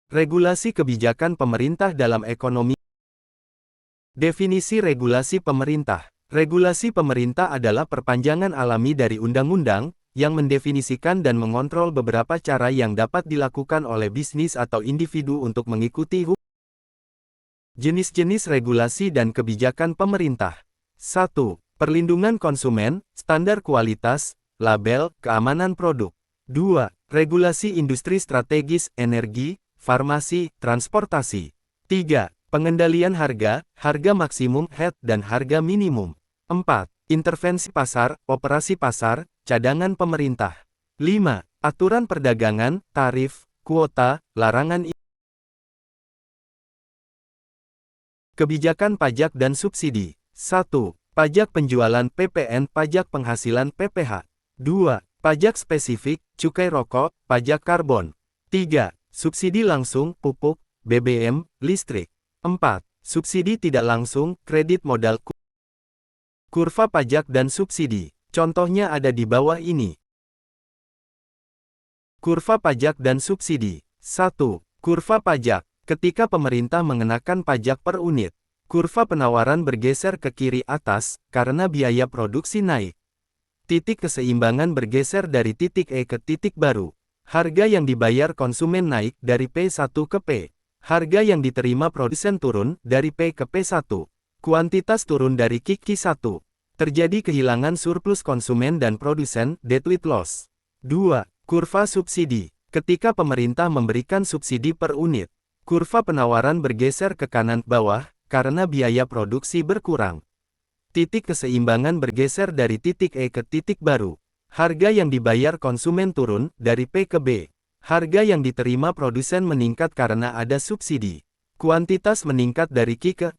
Regulasi kebijakan pemerintah dalam ekonomi. Definisi regulasi pemerintah. Regulasi pemerintah adalah perpanjangan alami dari undang-undang, yang mendefinisikan dan mengontrol beberapa cara yang dapat dilakukan oleh bisnis atau individu untuk mengikuti hukum. Jenis-jenis regulasi dan kebijakan pemerintah. 1. Perlindungan konsumen, standar kualitas, label, keamanan produk. 2. Regulasi industri strategis, energi, farmasi, transportasi. 3. Pengendalian harga, harga maksimum (HET) dan harga minimum. 4. Intervensi pasar, operasi pasar, cadangan pemerintah. 5. Aturan perdagangan, tarif, kuota, larangan. Kebijakan pajak dan subsidi. 1. Pajak penjualan (PPN), pajak penghasilan (PPH). 2. Pajak spesifik, cukai rokok, pajak karbon. 3. Subsidi langsung, pupuk, BBM, listrik. 4. Subsidi tidak langsung, kredit modal. Kurva pajak dan subsidi. Contohnya ada di bawah ini. Kurva pajak dan subsidi. 1. Kurva pajak. Ketika pemerintah mengenakan pajak per unit, kurva penawaran bergeser ke kiri atas, karena biaya produksi naik. Titik keseimbangan bergeser dari titik E ke titik baru. Harga yang dibayar konsumen naik dari P1 ke P. Harga yang diterima produsen turun dari P ke P1. Kuantitas turun dari Q ke Q1. Terjadi kehilangan surplus konsumen dan produsen, deadweight loss. 2. Kurva subsidi. Ketika pemerintah memberikan subsidi per unit, kurva penawaran bergeser ke kanan bawah, karena biaya produksi berkurang. Titik keseimbangan bergeser dari titik E ke titik baru. Harga yang dibayar konsumen turun, dari P ke B. Harga yang diterima produsen meningkat karena ada subsidi. Kuantitas meningkat dari Q ke.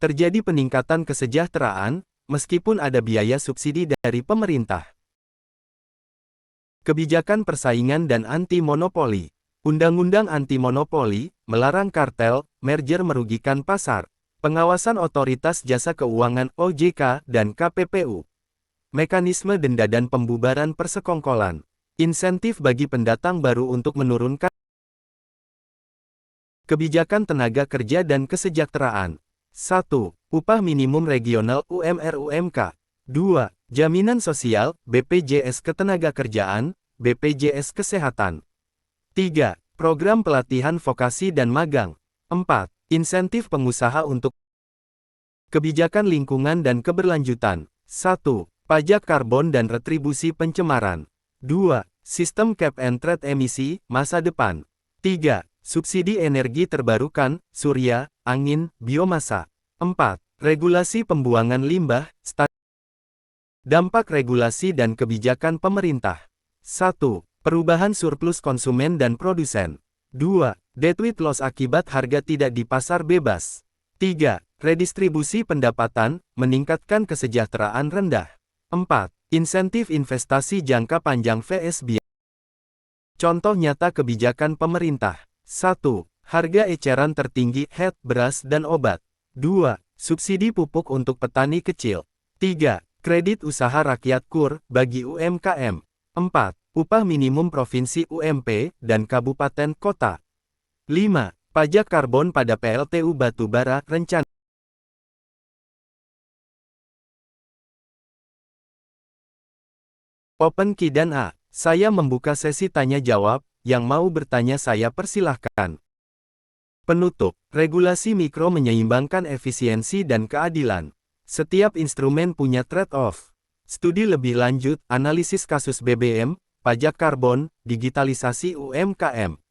Terjadi peningkatan kesejahteraan, meskipun ada biaya subsidi dari pemerintah. Kebijakan persaingan dan anti-monopoli. Undang-undang anti-monopoli, melarang kartel, merger merugikan pasar. Pengawasan Otoritas Jasa Keuangan (OJK) dan KPPU. Mekanisme denda dan pembubaran persekongkolan. Insentif bagi pendatang baru untuk menurunkan. Kebijakan tenaga kerja dan kesejahteraan. 1. Upah minimum regional (UMR-UMK). 2. Jaminan sosial, BPJS Ketenagakerjaan, BPJS Kesehatan. 3. Program pelatihan vokasi dan magang. 4. Insentif pengusaha untuk. Kebijakan lingkungan dan keberlanjutan. 1. Pajak karbon dan retribusi pencemaran. 2. Sistem cap and trade emisi, masa depan. 3. Subsidi energi terbarukan, surya, angin, biomasa. 4. Regulasi pembuangan limbah, dampak regulasi dan kebijakan pemerintah. 1. Perubahan surplus konsumen dan produsen. 2. Deadweight loss akibat harga tidak di pasar bebas. 3. Redistribusi pendapatan, meningkatkan kesejahteraan rendah. 4. Insentif investasi jangka panjang (VSB). Contoh nyata kebijakan pemerintah. 1. Harga eceran tertinggi (HET) beras dan obat. 2. Subsidi pupuk untuk petani kecil. 3. Kredit usaha rakyat KUR, bagi UMKM. 4. Upah minimum provinsi UMP, dan kabupaten kota. 5. Pajak karbon pada PLTU batubara, rencana. Open Q dan A. Saya membuka sesi tanya jawab, yang mau bertanya saya persilahkan. Penutup. Regulasi mikro menyeimbangkan efisiensi dan keadilan. Setiap instrumen punya trade-off. Studi lebih lanjut, analisis kasus BBM, pajak karbon, digitalisasi UMKM.